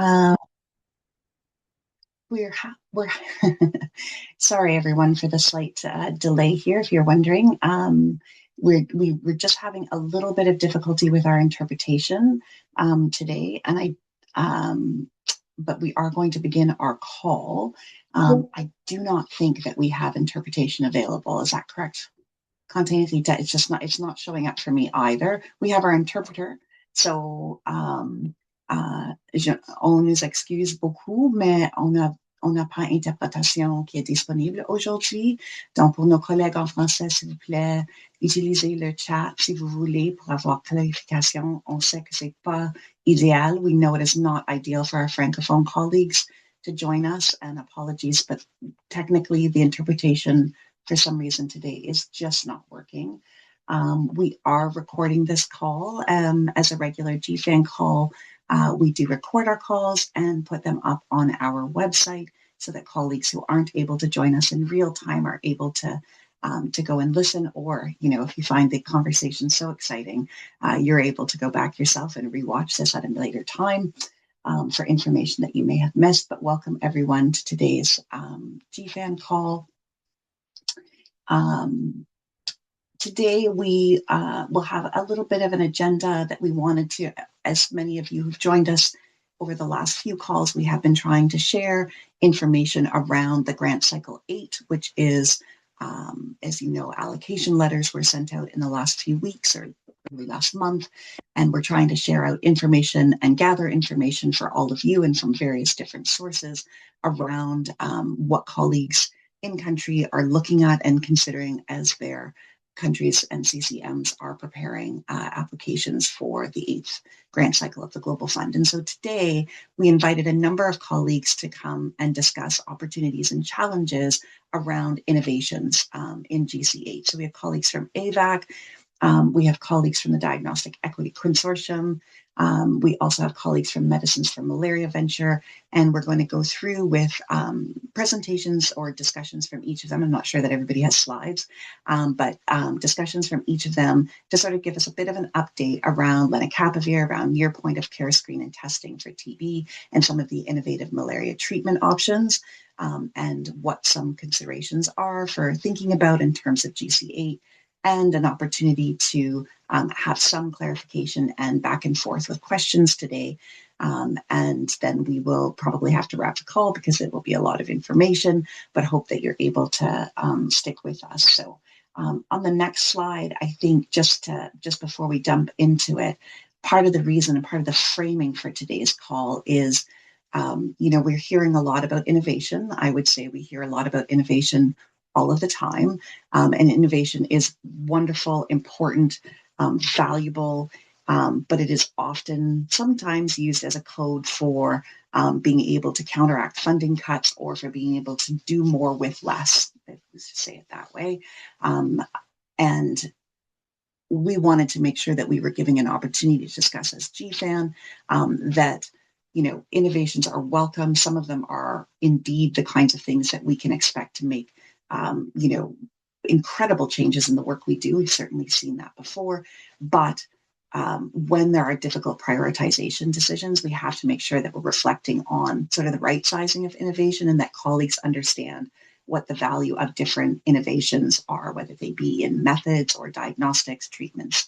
Uh, we're sorry everyone for the slight delay here. If you're wondering, we're just having a little bit of difficulty with our interpretation today, and but we are going to begin our call. I do not think that we have interpretation available. Is that correct? It's not showing up for me either. We have our interpreter, so on nous excuse beaucoup, mais on n'a pas interprétation qui est disponible aujourd'hui. Donc, pour nos collègues en français, s'il vous plaît, utilisez le chat si vous voulez pour avoir clarification. On sait que c'est pas idéal. We know it is not ideal for our francophone colleagues to join us, and apologies, but technically the interpretation for some reason today is just not working. We are recording this call as a regular GFAN call. We do record our calls and put them up on our website so that colleagues who aren't able to join us in real time are able to go and listen, or, if you find the conversation so exciting, you're able to go back yourself and rewatch this at a later time for information that you may have missed. But welcome everyone to today's GFAN call. Today we will have a little bit of an agenda that we wanted to, as many of you who've joined us over the last few calls, we have been trying to share information around the Grant Cycle 8, which is, as you know, allocation letters were sent out in the last few weeks or early last month, and we're trying to share out information and gather information for all of you and from various different sources around what colleagues in country are looking at and considering as their countries and CCMs are preparing applications for the 8th grant cycle of the Global Fund. And so today we invited a number of colleagues to come and discuss opportunities and challenges around innovations in GC8. So we have colleagues from AVAC, we have colleagues from the Diagnostic Equity Consortium. We also have colleagues from Medicines for Malaria Venture, and we're going to go through with presentations or discussions from each of them. I'm not sure that everybody has slides, but discussions from each of them to sort of give us a bit of an update around lenacapavir, around near point of care screen and testing for TB, and some of the innovative malaria treatment options, and what some considerations are for thinking about in terms of GC8, and an opportunity to have some clarification and back and forth with questions today. And then we will probably have to wrap the call because it will be a lot of information, but hope that you're able to stick with us. So on the next slide, I think just before we jump into it, part of the reason and part of the framing for today's call is, we're hearing a lot about innovation. I would say we hear a lot about innovation all of the time. And innovation is wonderful, important, valuable, but it is sometimes used as a code for being able to counteract funding cuts or for being able to do more with less, let's just say it that way. And we wanted to make sure that we were giving an opportunity to discuss as GFAN that innovations are welcome. Some of them are indeed the kinds of things that we can expect to make incredible changes in the work we do. We've certainly seen that before, but when there are difficult prioritization decisions, we have to make sure that we're reflecting on sort of the right sizing of innovation and that colleagues understand what the value of different innovations are, whether they be in methods or diagnostics, treatments,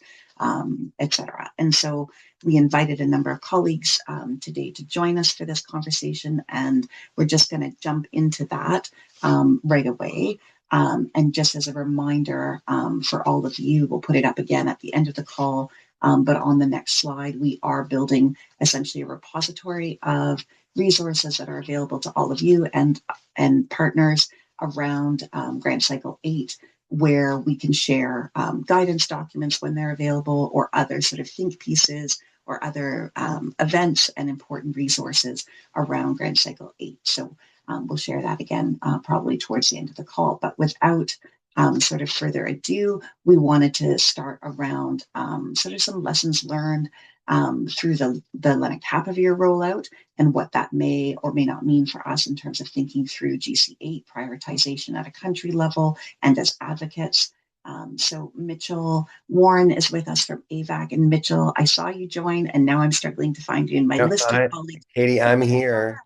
et cetera. And so we invited a number of colleagues today to join us for this conversation, and we're just going to jump into that right away. And just as a reminder for all of you, we'll put it up again at the end of the call, but on the next slide, we are building essentially a repository of resources that are available to all of you and partners around Grant Cycle 8, where we can share guidance documents when they're available, or other sort of think pieces or other events and important resources around Grant Cycle 8. So we'll share that again probably towards the end of the call. But without sort of further ado, we wanted to start around sort of some lessons learned through the lenacapavir rollout and what that may or may not mean for us in terms of thinking through GC8 prioritization at a country level and as advocates. So Mitchell Warren is with us from AVAC. And Mitchell, I saw you join, and now I'm struggling to find you in my No, list of colleagues. Katie, I'm here.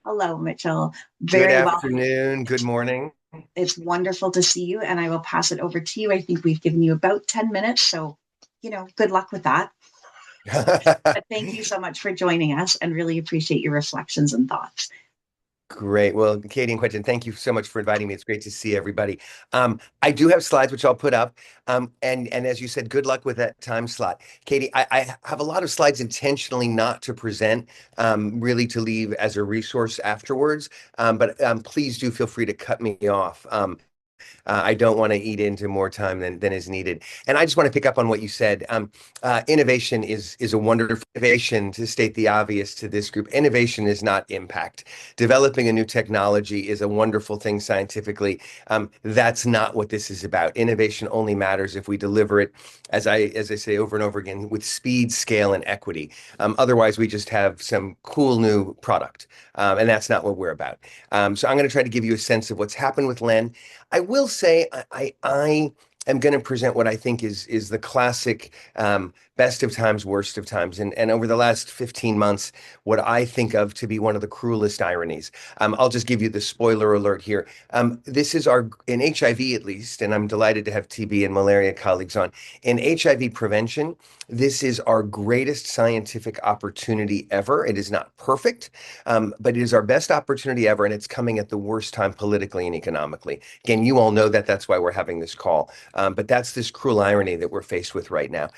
Hello, Mitchell. Good Very well. afternoon. Good morning. It's wonderful to see you, and I will pass it over to you. I think we've given you about 10 minutes, so, good luck with that. But thank you so much for joining us and really appreciate your reflections and thoughts. Great. Well, Katie and Quentin, thank you so much for inviting me. It's great to see everybody. I do have slides which I'll put up. And as you said, good luck with that time slot. Katie, I have a lot of slides intentionally not to present, really to leave as a resource afterwards. But please do feel free to cut me off. I don't want to eat into more time than is needed. And I just want to pick up on what you said. Innovation is a wonderful innovation, to state the obvious to this group. Innovation is not impact. Developing a new technology is a wonderful thing scientifically. That's not what this is about. Innovation only matters if we deliver it, as I say over and over again, with speed, scale, and equity. Otherwise, we just have some cool new product. And that's not what we're about. So I'm going to try to give you a sense of what's happened with Len. I will say I am going to present what I think is the classic best of times, worst of times, and over the last 15 months, what I think of to be one of the cruelest ironies. I'll just give you the spoiler alert here. This is in HIV at least, and I'm delighted to have TB and malaria colleagues on. In HIV prevention, this is our greatest scientific opportunity ever. It is not perfect, but it is our best opportunity ever, and it's coming at the worst time politically and economically. Again, you all know that. That's why we're having this call. But that's this cruel irony that we're faced with right now.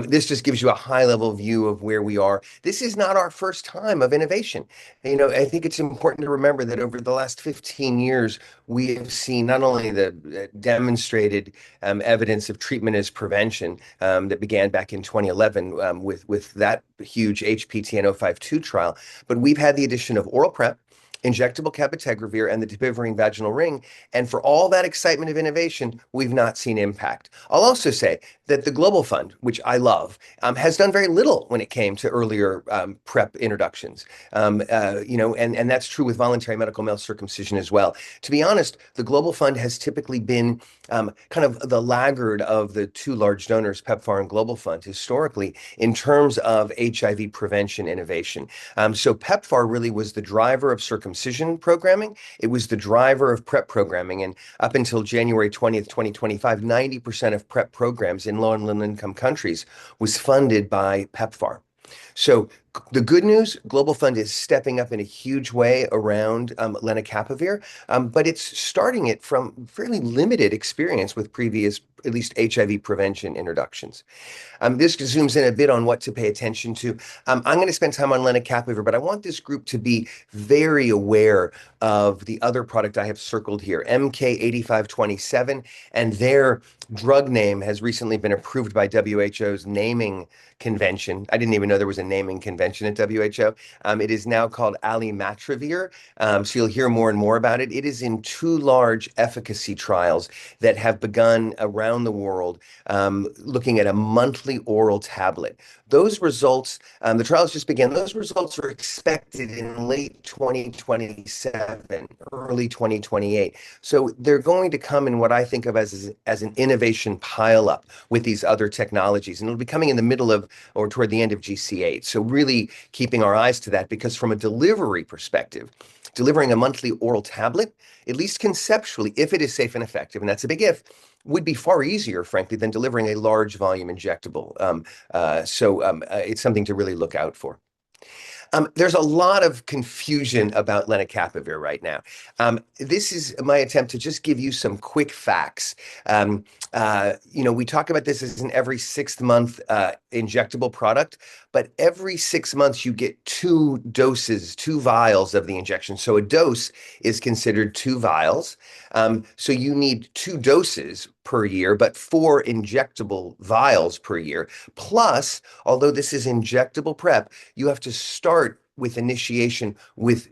This just gives you a high-level view of where we are. This is not our first time of innovation. I think it's important to remember that over the last 15 years, we have seen not only the demonstrated evidence of treatment as prevention that began back in 2011 with that huge HPTN-052 trial, but we've had the addition of oral PrEP, injectable cabotegravir, and the dapivirine vaginal ring. And for all that excitement of innovation, we've not seen impact. I'll also say that the Global Fund, which I love, has done very little when it came to earlier PrEP introductions. And that's true with voluntary medical male circumcision as well. To be honest, the Global Fund has typically been kind of the laggard of the two large donors, PEPFAR and Global Fund, historically, in terms of HIV prevention innovation. So PEPFAR really was the driver of circumcision programming. It was the driver of PrEP programming. And up until January 20th, 2025, 90% of PrEP programs in low and middle income countries was funded by PEPFAR. So the good news, Global Fund is stepping up in a huge way around lenacapavir, but it's starting it from fairly limited experience with previous, at least HIV prevention introductions. This zooms in a bit on what to pay attention to. I'm going to spend time on lenacapavir, but I want this group to be very aware of the other product I have circled here, MK8527, and their drug name has recently been approved by WHO's naming convention. I didn't even know there was a naming convention at WHO. It is now called alimatravir. So you'll hear more and more about it. It is in two large efficacy trials that have begun around the world, looking at a monthly oral tablet. Those results, the trials just began. Those results are expected in late 2027, early 2028. So they're going to come in what I think of as an innovation pileup with these other technologies. And it'll be coming in the middle of or toward the end of GC8. So really keeping our eyes to that, because from a delivery perspective, delivering a monthly oral tablet, at least conceptually, if it is safe and effective, and that's a big if, would be far easier, frankly, than delivering a large volume injectable. It's something to really look out for. There's a lot of confusion about lenacapavir right now. This is my attempt to just give you some quick facts. We talk about this as an every 6th month injectable product, but every 6 months you get 2 doses, 2 vials of the injection. So a dose is considered 2 vials. So you need 2 doses per year, but 4 injectable vials per year. Plus, although this is injectable PrEP, you have to start with initiation with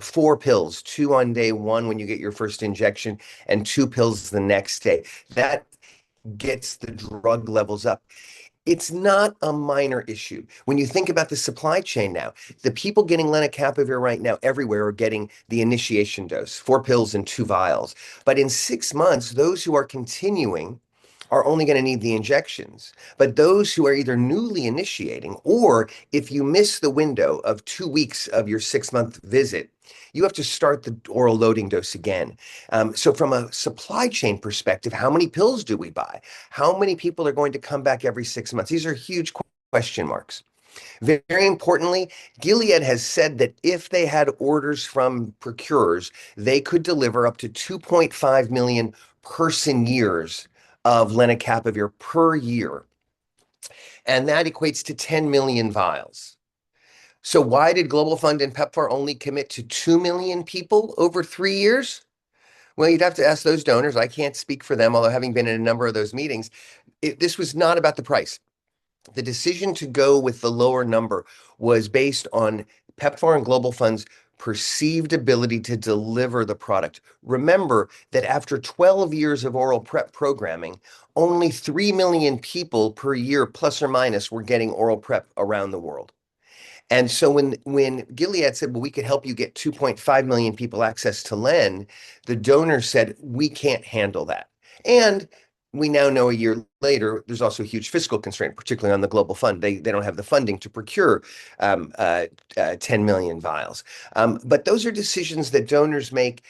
4 pills, 2 on day 1 when you get your first injection, and 2 pills the next day. That gets the drug levels up. It's not a minor issue. When you think about the supply chain now, the people getting lenacapavir right now everywhere are getting the initiation dose, 4 pills and 2 vials. But in 6 months, those who are continuing are only going to need the injections. But those who are either newly initiating, or if you miss the window of 2 weeks of your 6-month visit, you have to start the oral loading dose again. So from a supply chain perspective, how many pills do we buy? How many people are going to come back every 6 months? These are huge question marks. Very importantly, Gilead has said that if they had orders from procurers, they could deliver up to 2.5 million person years of lenacapavir per year. And that equates to 10 million vials. So why did Global Fund and PEPFAR only commit to 2 million people over 3 years? Well, you'd have to ask those donors. I can't speak for them, although having been in a number of those meetings, this was not about the price. The decision to go with the lower number was based on PEPFAR and Global Fund's perceived ability to deliver the product. Remember that after 12 years of oral PrEP programming, only 3 million people per year, plus or minus, were getting oral PrEP around the world. And so when Gilead said, well, we could help you get 2.5 million people access to Len, the donor said, we can't handle that. And we now know a year later, there's also a huge fiscal constraint, particularly on the Global Fund. They don't have the funding to procure 10 million vials. But those are decisions that donors make.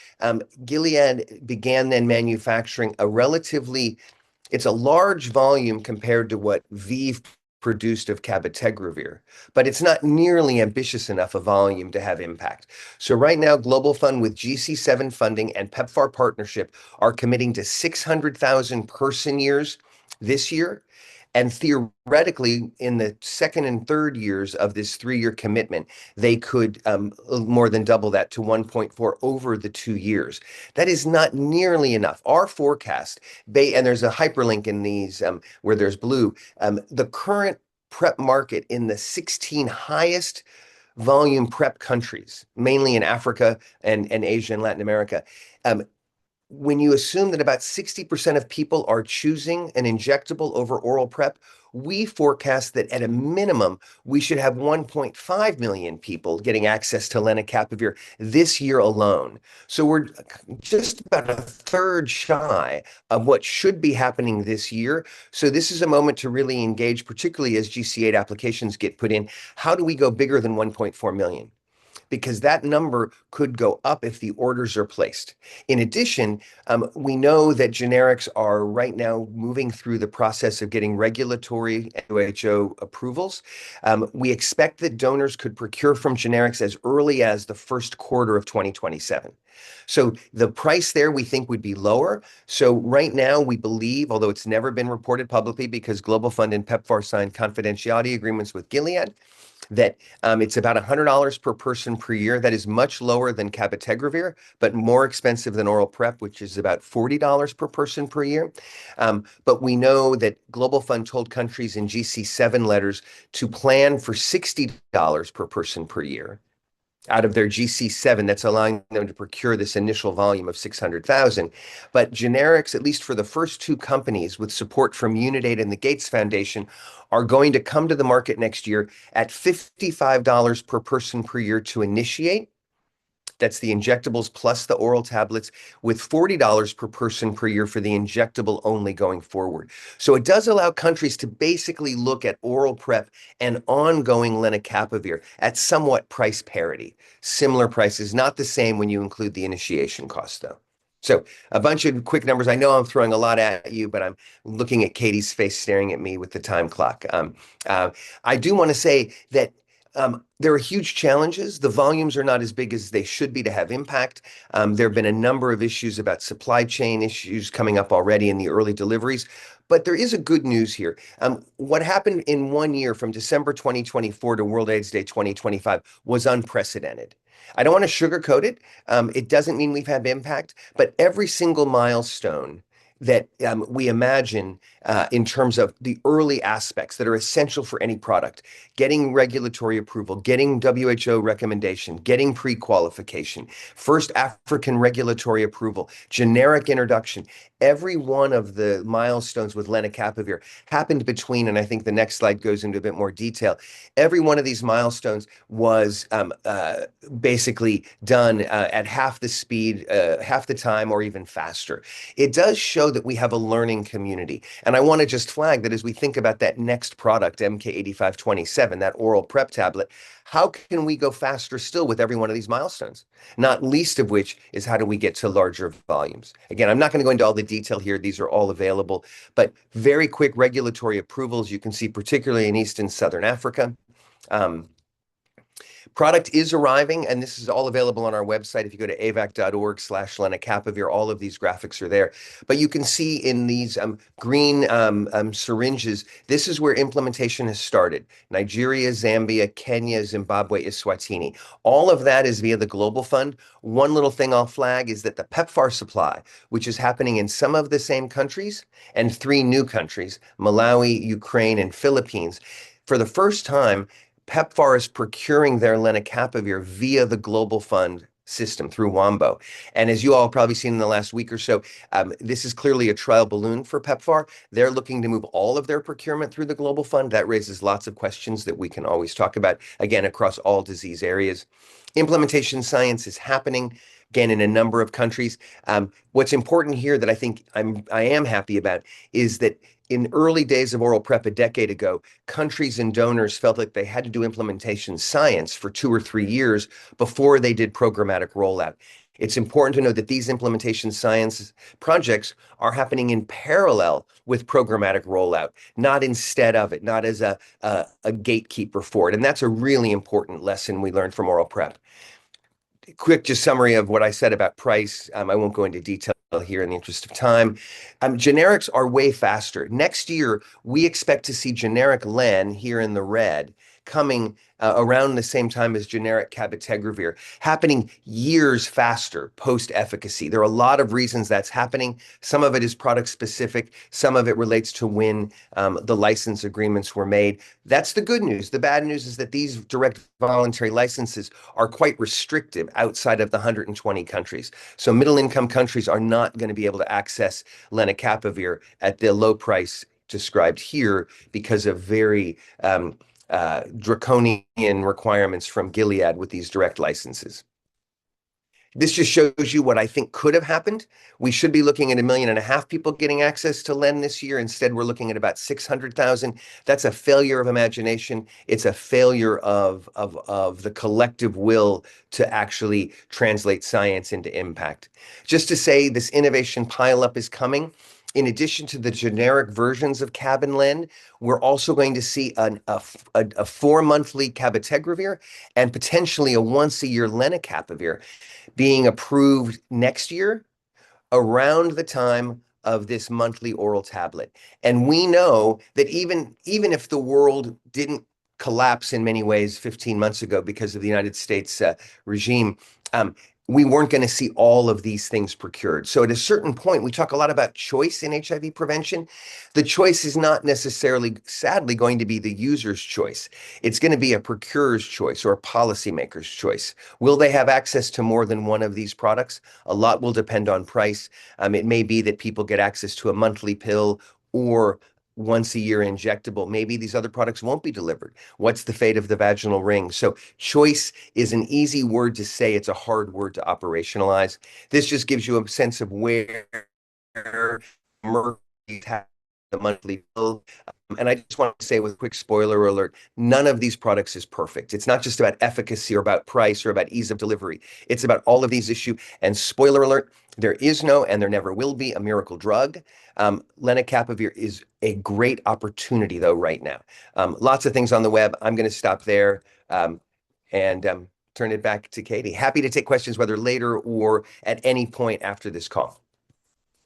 Gilead began then manufacturing it's a large volume compared to what ViiV produced of cabotegravir, but it's not nearly ambitious enough a volume to have impact. So right now, Global Fund with GC7 funding and PEPFAR partnership are committing to 600,000 person years this year. And theoretically, in the second and third years of this 3-year commitment, they could more than double that to 1.4 over the 2 years. That is not nearly enough. Our forecast, and there's a hyperlink in these where there's blue, the current PrEP market in the 16 highest volume PrEP countries, mainly in Africa and Asia and Latin America, when you assume that about 60% of people are choosing an injectable over oral PrEP, we forecast that at a minimum, we should have 1.5 million people getting access to lenacapavir this year alone. So we're just about a third shy of what should be happening this year. So this is a moment to really engage, particularly as GC8 applications get put in. How do we go bigger than 1.4 million? Because that number could go up if the orders are placed. In addition, we know that generics are right now moving through the process of getting regulatory WHO approvals. We expect that donors could procure from generics as early as the first quarter of 2027. So the price there we think would be lower. So right now we believe, although it's never been reported publicly because Global Fund and PEPFAR signed confidentiality agreements with Gilead, that it's about $100 per person per year. That is much lower than cabotegravir, but more expensive than oral PrEP, which is about $40 per person per year. But we know that Global Fund told countries in GC7 letters to plan for $60 per person per year out of their GC7, that's allowing them to procure this initial volume of 600,000. But generics, at least for the first 2 companies with support from Unitaid and the Gates Foundation, are going to come to the market next year at $55 per person per year to initiate. That's the injectables plus the oral tablets, with $40 per person per year for the injectable only going forward. So it does allow countries to basically look at oral PrEP and ongoing lenacapavir at somewhat price parity. Similar prices, not the same when you include the initiation cost, though. So a bunch of quick numbers. I know I'm throwing a lot at you, but I'm looking at Katie's face staring at me with the time clock. I do want to say that there are huge challenges. The volumes are not as big as they should be to have impact. There have been a number of issues about supply chain issues coming up already in the early deliveries. But there is a good news here. What happened in 1 year from December 2024 to World AIDS Day 2025 was unprecedented. I don't want to sugarcoat it. It doesn't mean we've had impact, but every single milestone that we imagine in terms of the early aspects that are essential for any product, getting regulatory approval, getting WHO recommendation, getting pre-qualification, first African regulatory approval, generic introduction, every one of the milestones with lenacapavir happened between, and I think the next slide goes into a bit more detail. Every one of these milestones was basically done at half the speed, half the time, or even faster. It does show that we have a learning community. And I want to just flag that as we think about that next product, MK8527, that oral PrEP tablet, how can we go faster still with every one of these milestones? Not least of which is how do we get to larger volumes? Again, I'm not going to go into all the detail here. These are all available, but very quick regulatory approvals you can see, particularly in East and Southern Africa. Product is arriving, and this is all available on our website. If you go to avac.org/lenacapavir, all of these graphics are there. But you can see in these green syringes, this is where implementation has started. Nigeria, Zambia, Kenya, Zimbabwe, Eswatini. All of that is via the Global Fund. One little thing I'll flag is that the PEPFAR supply, which is happening in some of the same countries and 3 new countries, Malawi, Ukraine, and Philippines, for the first time, PEPFAR is procuring their lenacapavir via the Global Fund system through WAMBO. And as you all probably seen in the last week or so, this is clearly a trial balloon for PEPFAR. They're looking to move all of their procurement through the Global Fund. That raises lots of questions that we can always talk about, again, across all disease areas. Implementation science is happening, again, in a number of countries. What's important here that I think I am happy about is that in early days of oral PrEP a decade ago, countries and donors felt like they had to do implementation science for 2 or 3 years before they did programmatic rollout. It's important to know that these implementation science projects are happening in parallel with programmatic rollout, not instead of it, not as a gatekeeper for it. And that's a really important lesson we learned from oral PrEP. Quick just summary of what I said about price. I won't go into detail here in the interest of time. Generics are way faster. Next year, we expect to see generic len here in the red coming around the same time as generic cabotegravir, happening years faster post-efficacy. There are a lot of reasons that's happening. Some of it is product specific. Some of it relates to when the license agreements were made. That's the good news. The bad news is that these direct voluntary licenses are quite restrictive outside of the 120 countries. So middle-income countries are not going to be able to access lenacapavir at the low price described here because of very draconian requirements from Gilead with these direct licenses. This just shows you what I think could have happened. We should be looking at 1.5 million people getting access to len this year. Instead, we're looking at about 600,000. That's a failure of imagination. It's a failure of the collective will to actually translate science into impact. Just to say this innovation pileup is coming. In addition to the generic versions of cab and len, we're also going to see a 4-monthly cabotegravir and potentially a once-a-year lenacapavir being approved next year around the time of this monthly oral tablet. And we know that even if the world didn't collapse in many ways 15 months ago because of the United States regime, we weren't going to see all of these things procured. So at a certain point, we talk a lot about choice in HIV prevention. The choice is not necessarily, sadly, going to be the user's choice. It's going to be a procurer's choice or a policymaker's choice. Will they have access to more than one of these products? A lot will depend on price. It may be that people get access to a monthly pill or once-a-year injectable. Maybe these other products won't be delivered. What's the fate of the vaginal ring? So choice is an easy word to say. It's a hard word to operationalize. This just gives you a sense of where Merck has the monthly pill. And I just want to say with a quick spoiler alert, none of these products is perfect. It's not just about efficacy or about price or about ease of delivery. It's about all of these issues. And spoiler alert, there is no, and there never will be, a miracle drug. Lenacapavir is a great opportunity, though, right now. Lots of things on the web. I'm going to stop there and turn it back to Katie. Happy to take questions, whether later or at any point after this call.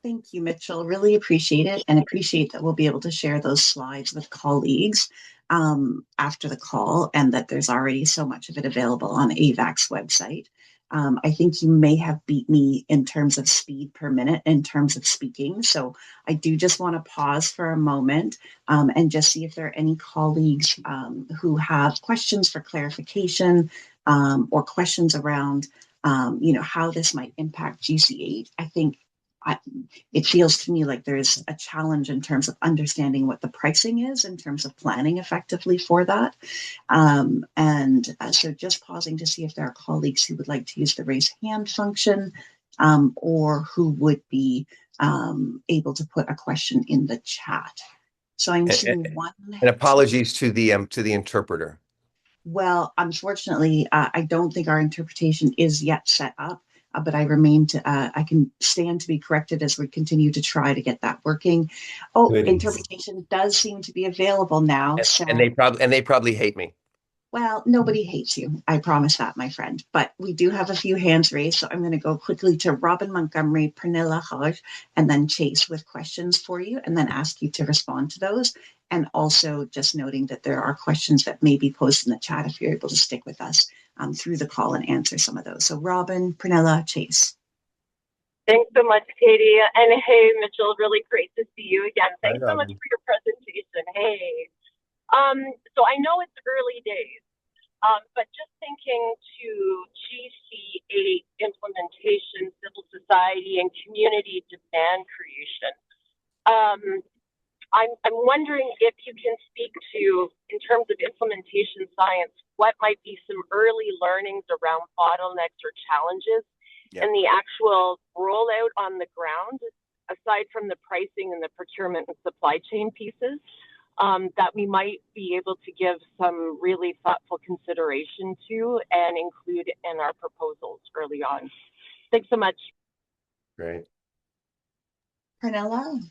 Thank you, Mitchell. Really appreciate it, and appreciate that we'll be able to share those slides with colleagues after the call, and that there's already so much of it available on AVAC's website. I think you may have beat me in terms of speed per minute in terms of speaking. So I do just want to pause for a moment and just see if there are any colleagues who have questions for clarification or questions around, how this might impact GC8. I think I, it feels to me like there's a challenge in terms of understanding what the pricing is in terms of planning effectively for that. So just pausing to see if there are colleagues who would like to use the raise hand function, or who would be able to put a question in the chat. So I'm seeing one. And apologies to the interpreter. Well, unfortunately, I don't think our interpretation is yet set up, but I can stand to be corrected as we continue to try to get that working. Oh, Good. interpretation does seem to be available now. So, And they probably hate me. well, nobody hates you. I promise that, my friend. But we do have a few hands raised, so I'm going to go quickly to Robin Montgomery, Pernilla Hodge, and then Chase with questions for you, and then ask you to respond to those. And also just noting that there are questions that may be posted in the chat if you're able to stick with us through the call and answer some of those. So Robin, Pernilla, Chase. Thanks so much, Katie. And hey, Mitchell, really great to see you again. Thanks Hi, so much Robin. for your presentation. Hey. So I know it's early days, but just thinking to GC8 implementation, civil society, and community demand creation. I'm wondering if you can speak to, in terms of implementation science, what might be some early learnings around bottlenecks or challenges in the actual rollout on the ground, aside from the pricing and the procurement and supply chain pieces, that we might be able to give some really thoughtful consideration to and include in our proposals early on. Thanks so much. Great. Pernilla?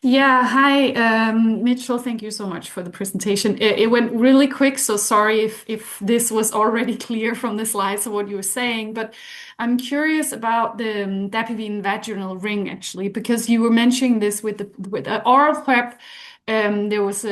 Yeah, hi, Mitchell. Thank you so much for the presentation. It went really quick, so sorry if this was already clear from the slides of what you were saying, but I'm curious about the Dapivine vaginal ring, actually, because you were mentioning this with the oral prep. There was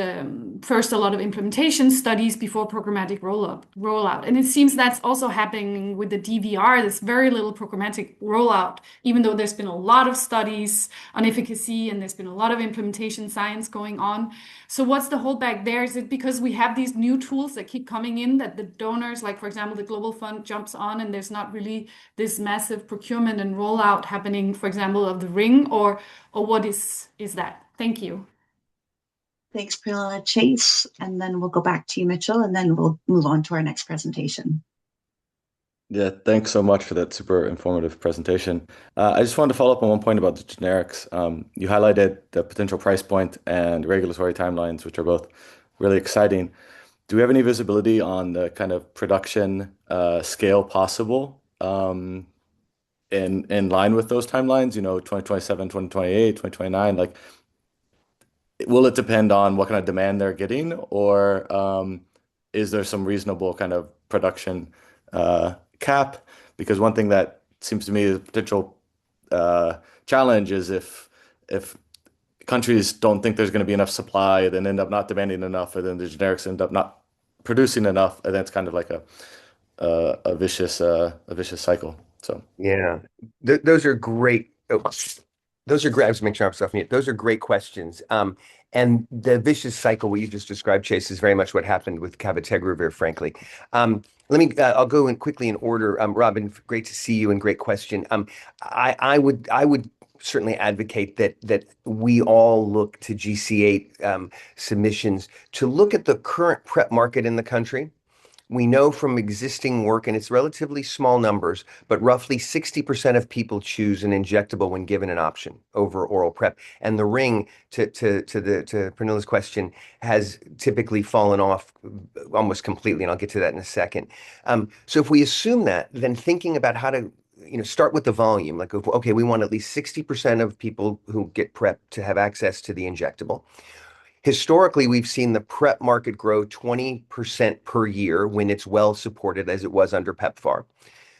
first a lot of implementation studies before programmatic rollout. And it seems that's also happening with the DVR. There's very little programmatic rollout, even though there's been a lot of studies on efficacy and there's been a lot of implementation science going on. So what's the holdback there? Is it because we have these new tools that keep coming in that the donors, like for example, the Global Fund jumps on and there's not really this massive procurement and rollout happening, for example, of the ring, or what is that? Thank you. Thanks, Pernilla. Chase, and then we'll go back to you, Mitchell, and then we'll move on to our next presentation. Yeah, thanks so much for that super informative presentation. I just wanted to follow up on one point about the generics. You highlighted the potential price point and regulatory timelines, which are both really exciting. Do we have any visibility on the kind of production scale possible in line with those timelines, 2027, 2028, 2029? Like, will it depend on what kind of demand they're getting, or is there some reasonable kind of production cap? Because one thing that seems to me is a potential challenge is if countries don't think there's going to be enough supply, then end up not demanding enough, and then the generics end up not producing enough, and that's kind of like a vicious cycle. So Yeah, those are great. Those are great. I was make sure I'm stuff mute. Those are great questions. And the vicious cycle what you just described, Chase, is very much what happened with cabotegravir, frankly. I'll go in quickly in order. Robin, great to see you and great question. I would certainly advocate that we all look to GC8 submissions to look at the current PrEP market in the country. We know from existing work, and it's relatively small numbers, but roughly 60% of people choose an injectable when given an option over oral PrEP. And the ring, to Pernilla's question, has typically fallen off almost completely, and I'll get to that in a second. So if we assume that, then thinking about how to start with the volume, like, okay, we want at least 60% of people who get PrEP to have access to the injectable. Historically, we've seen the PrEP market grow 20% per year when it's well supported, as it was under PEPFAR.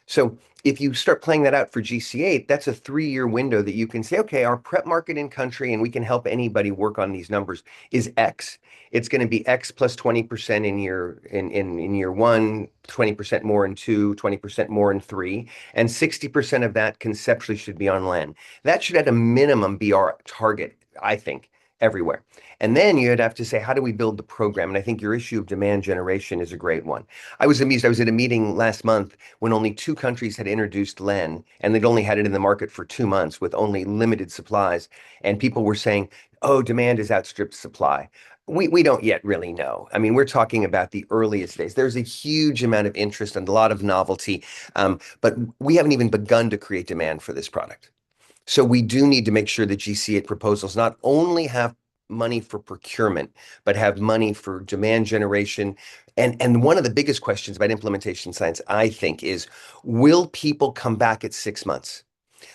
So if you start playing that out for GC8, that's a 3-year window that you can say, okay, our PrEP market in country, and we can help anybody work on these numbers, is X. It's going to be X plus 20% in year 1, 20% more in 2, 20% more in 3, and 60% of that conceptually should be on land. That should at a minimum be our target, I think, everywhere. And then you'd have to say, how do we build the program? And I think your issue of demand generation is a great one. I was amused. I was at a meeting last month when only 2 countries had introduced Len, and they'd only had it in the market for 2 months with only limited supplies. And people were saying, oh, demand has outstripped supply. We don't yet really know. I mean, we're talking about the earliest days. There's a huge amount of interest and a lot of novelty, but we haven't even begun to create demand for this product. So we do need to make sure that GC8 proposals not only have money for procurement, but have money for demand generation. And one of the biggest questions about implementation science, I think, is will people come back at 6 months?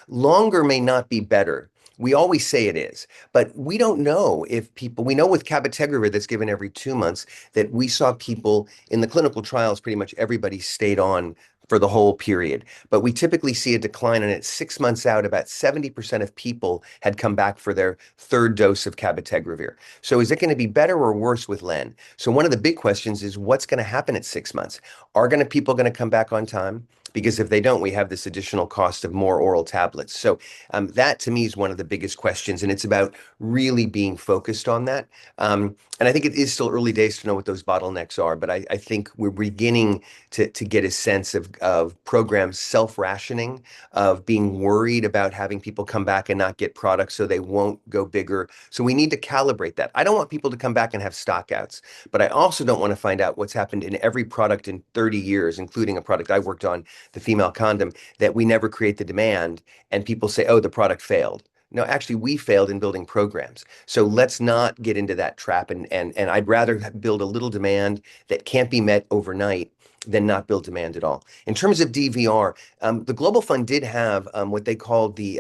Longer may not be better. We always say it is, but we don't know if people, we know with cabotegravir that's given every 2 months that we saw people in the clinical trials, pretty much everybody stayed on for the whole period. But we typically see a decline, and at 6 months out, about 70% of people had come back for their third dose of cabotegravir. So is it going to be better or worse with Len? So one of the big questions is what's going to happen at 6 months? Are people going to come back on time? Because if they don't, we have this additional cost of more oral tablets. So that to me is one of the biggest questions, and it's about really being focused on that. And I think it is still early days to know what those bottlenecks are, but I think we're beginning to get a sense of programs self-rationing, of being worried about having people come back and not get products so they won't go bigger. So we need to calibrate that. I don't want people to come back and have stockouts, but I also don't want to find out what's happened in every product in 30 years, including a product I worked on, the female condom, that we never create the demand and people say, oh, the product failed. No, actually, we failed in building programs. So let's not get into that trap. And I'd rather build a little demand that can't be met overnight than not build demand at all. In terms of DVR, the Global Fund did have what they called the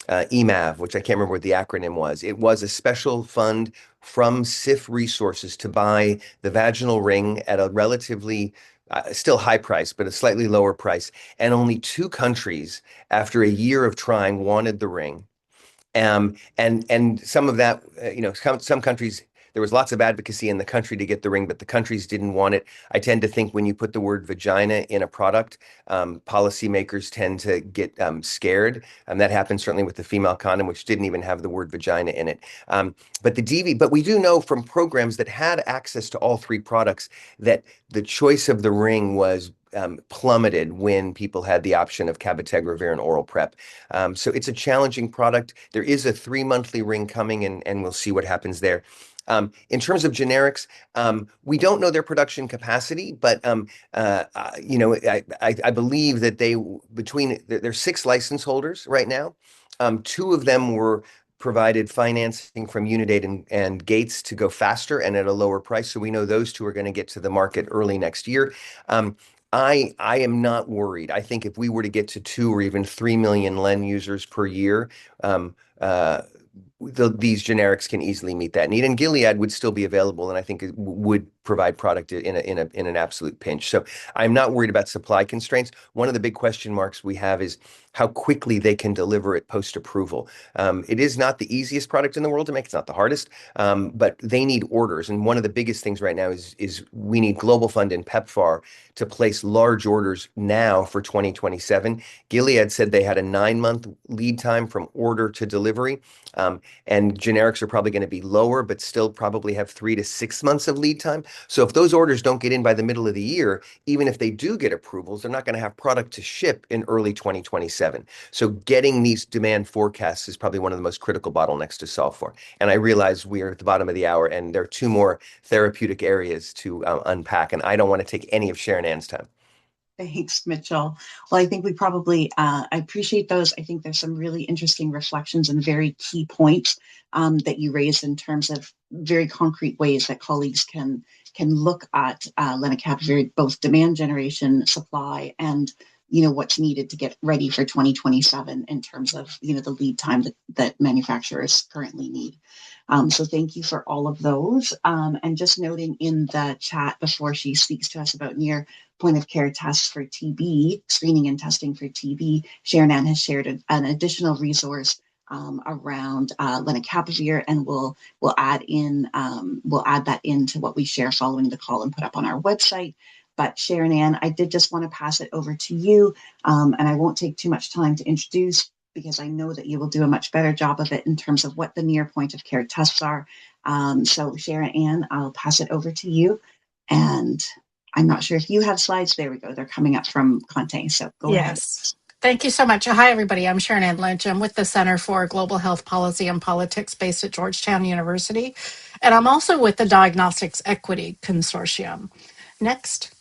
EMAV, which I can't remember what the acronym was. It was a special fund from CIF Resources to buy the vaginal ring at a relatively still high price, but a slightly lower price. And only 2 countries, after a year of trying, wanted the ring. And some of that, some countries, there was lots of advocacy in the country to get the ring, but the countries didn't want it. I tend to think when you put the word vagina in a product, policymakers tend to get scared. And that happened certainly with the female condom, which didn't even have the word vagina in it. But we do know from programs that had access to all 3 products that the choice of the ring was plummeted when people had the option of cabotegravir and oral prep. So it's a challenging product. There is a 3-monthly ring coming, and we'll see what happens there. In terms of generics, we don't know their production capacity, but I believe that there's 6 license holders right now. 2 of them were provided financing from Unidate and Gates to go faster and at a lower price. So we know those 2 are going to get to the market early next year. I am not worried. I think if we were to get to 2 or even 3 million Len users per year, these generics can easily meet that need, and Gilead would still be available, and I think it would provide product in an absolute pinch. So I'm not worried about supply constraints. One of the big question marks we have is how quickly they can deliver it post-approval. It is not the easiest product in the world to make. It's not the hardest, but they need orders. And one of the biggest things right now is we need Global Fund and PEPFAR to place large orders now for 2027. Gilead said they had a 9-month lead time from order to delivery. And generics are probably going to be lower, but still probably have 3 to 6 months of lead time. So if those orders don't get in by the middle of the year, even if they do get approvals, they're not going to have product to ship in early 2027. So getting these demand forecasts is probably one of the most critical bottlenecks to solve for. And I realize we are at the bottom of the hour, and there are 2 more therapeutic areas to unpack, and I don't want to take any of Sharon Ann's time. Thanks, Mitchell. Well, I think we probably, I appreciate those. I think there's some really interesting reflections and very key points that you raised in terms of very concrete ways that colleagues can look at lenacapavir, both demand generation, supply, and what's needed to get ready for 2027 in terms of the lead time that manufacturers currently need. So thank you for all of those. And just noting in the chat before she speaks to us about near point of care tests for TB, screening and testing for TB, Sharon Ann has shared an additional resource around lenacapavir, and we'll add that into what we share following the call and put up on our website. But Sharon Ann, I did just want to pass it over to you, and I won't take too much time to introduce because I know that you will do a much better job of it in terms of what the near point of care tests are. So Sharon Ann, I'll pass it over to you. And I'm not sure if you have slides. There we go. They're coming up from Conte. So go ahead. Yes. Thank you so much. Hi, everybody. I'm Sharon Ann Lynch. I'm with the Center for Global Health Policy and Politics based at Georgetown University. And I'm also with the Diagnostics Equity Consortium. Next.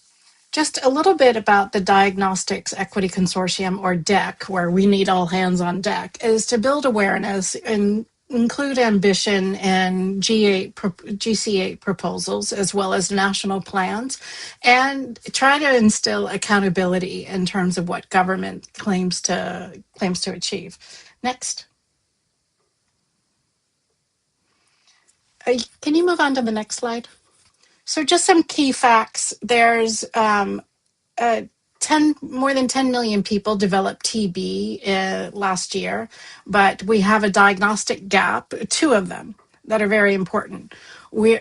Just a little bit about the Diagnostics Equity Consortium, or DEC, where we need all hands on deck, is to build awareness and include ambition in GC8 proposals, as well as national plans, and try to instill accountability in terms of what government claims to achieve. Next. Can you move on to the next slide? So just some key facts. There's more than 10 million people developed TB last year, but we have a diagnostic gap, 2 of them that are very important.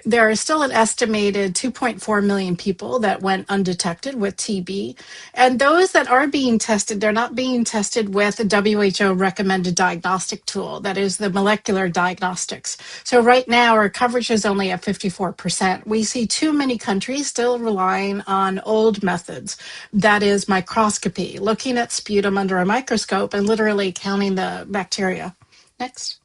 There are still an estimated 2.4 million people that went undetected with TB. And those that are being tested, they're not being tested with a WHO recommended diagnostic tool, that is the molecular diagnostics. So right now our coverage is only at 54%. We see too many countries still relying on old methods, that is microscopy, looking at sputum under a microscope and literally counting the bacteria. Next.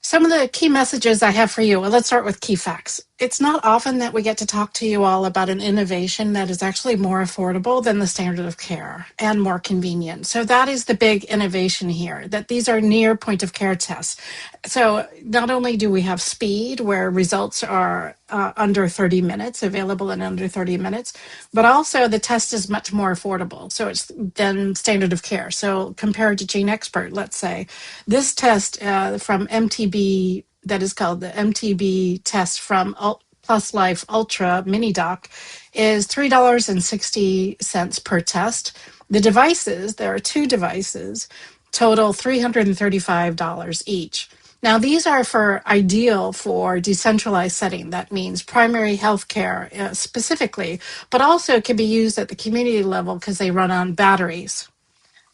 Some of the key messages I have for you. Well, let's start with key facts. It's not often that we get to talk to you all about an innovation that is actually more affordable than the standard of care and more convenient. So that is the big innovation here, that these are near point of care tests. So not only do we have speed, where results are under 30 minutes, available in under 30 minutes, but also the test is much more affordable. So it's than standard of care. So compared to Gene Expert, let's say, this test from MTB, that is called the MTB test from Plus Life Ultra Mini Doc, is $3.60 per test. The devices, there are 2 devices, total $335 each. Now, these are ideal for decentralized setting. That means primary health care specifically, but also can be used at the community level because they run on batteries.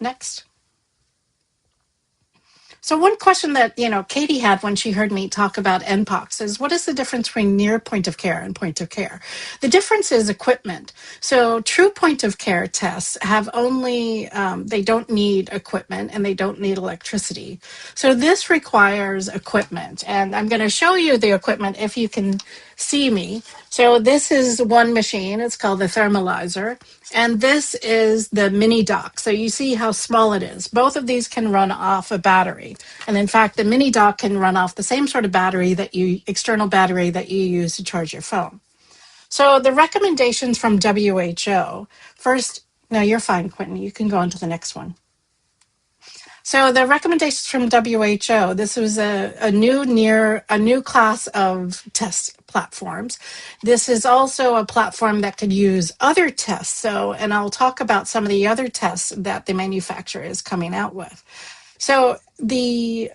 Next. So one question that, Katie had when she heard me talk about NPOX is, what is the difference between near point of care and point of care? The difference is equipment. So true point of care tests have only, they don't need equipment and they don't need electricity. So this requires equipment. And I'm going to show you the equipment if you can see me. So this is one machine. It's called the thermalizer. And this is the mini dock. So you see how small it is. Both of these can run off a battery. And in fact, the mini dock can run off the same sort of battery external battery that you use to charge your phone. So the recommendations from WHO, first, no, you're fine, Quentin. You can go on to the next one. So the recommendations from WHO, this was a new class of test platforms. This is also a platform that could use other tests. And I'll talk about some of the other tests that the manufacturer is coming out with. So the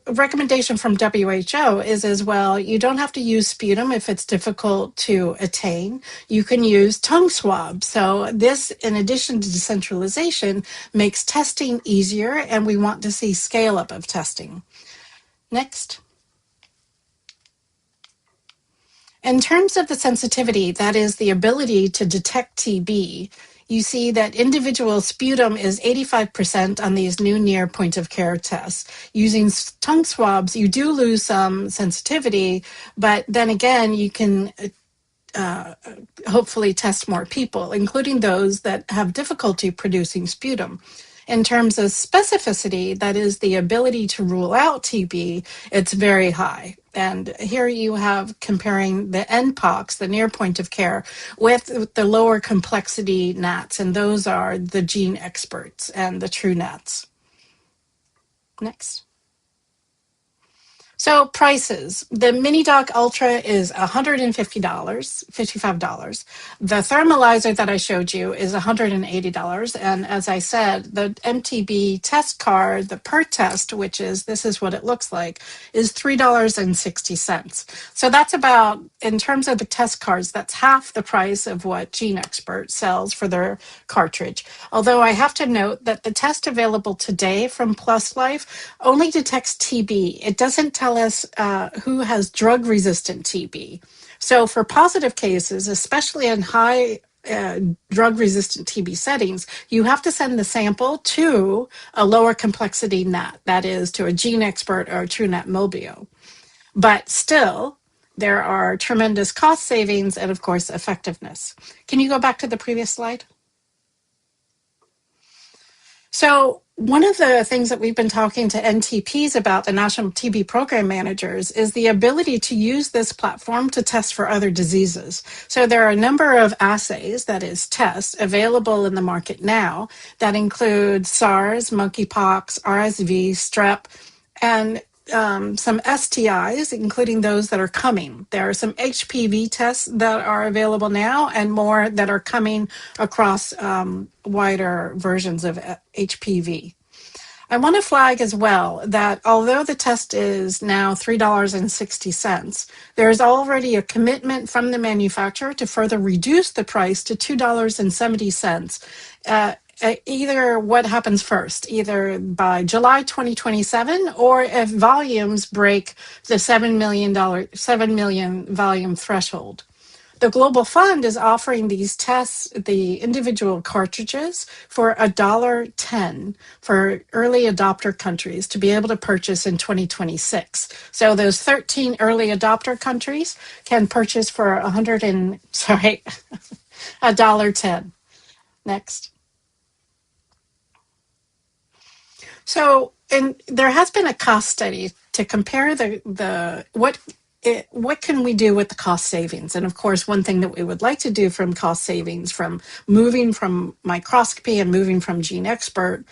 recommendation from WHO is as well, you don't have to use sputum if it's difficult to attain. You can use tongue swabs. So this, in addition to decentralization, makes testing easier, and we want to see scale up of testing. Next. In terms of the sensitivity, that is the ability to detect TB, you see that individual sputum is 85% on these new near point of care tests. Using tongue swabs, you do lose some sensitivity, but then again, you can hopefully test more people, including those that have difficulty producing sputum. In terms of specificity, that is the ability to rule out TB, it's very high. And here you have comparing the NPOX, the near point of care, with the lower complexity NATs, and those are the Gene Experts and the true NATs. Next. So prices, the Mini Dock Ultra is $150, $55. The thermalizer that I showed you is $180. And as I said, the MTB test card, the per test, which is, this is what it looks like, is $3.60. So that's about, in terms of the test cards, that's half the price of what GeneXpert sells for their cartridge. Although I have to note that the test available today from Plus Life only detects TB. It doesn't tell us who has drug-resistant TB. So for positive cases, especially in high drug-resistant TB settings, you have to send the sample to a lower complexity NAT, that is to a GeneXpert or a TrueNAT Mobio. But still, there are tremendous cost savings and, of course, effectiveness. Can you go back to the previous slide? So one of the things that we've been talking to NTPs about, the National TB Program Managers, is the ability to use this platform to test for other diseases. So there are a number of assays, that is tests, available in the market now that include SARS, monkeypox, RSV, strep, and some STIs, including those that are coming. There are some HPV tests that are available now and more that are coming across wider versions of HPV. I want to flag as well that although the test is now $3.60, there is already a commitment from the manufacturer to further reduce the price to $2.70. Either what happens first, either by July 2027, or if volumes break the 7 million volume threshold. The Global Fund is offering these tests, the individual cartridges, for $1.10 for early adopter countries to be able to purchase in 2026. So those 13 early adopter countries can purchase for $1.10. Next. So, and there has been a cost study to compare what can we do with the cost savings? And of course, one thing that we would like to do from cost savings, from moving from microscopy and moving from GeneXpert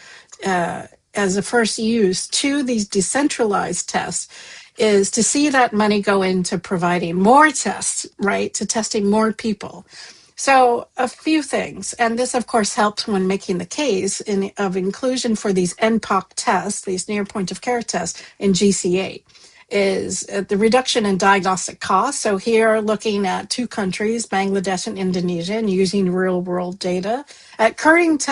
as a first use to these decentralized tests, is to see that money go into providing more tests, right, to testing more people. So a few things, and this of course helps when making the case of inclusion for these NPOC tests, these near point of care tests in GC8, is the reduction in diagnostic costs. So here looking at two countries, Bangladesh and Indonesia, and using real world data. At current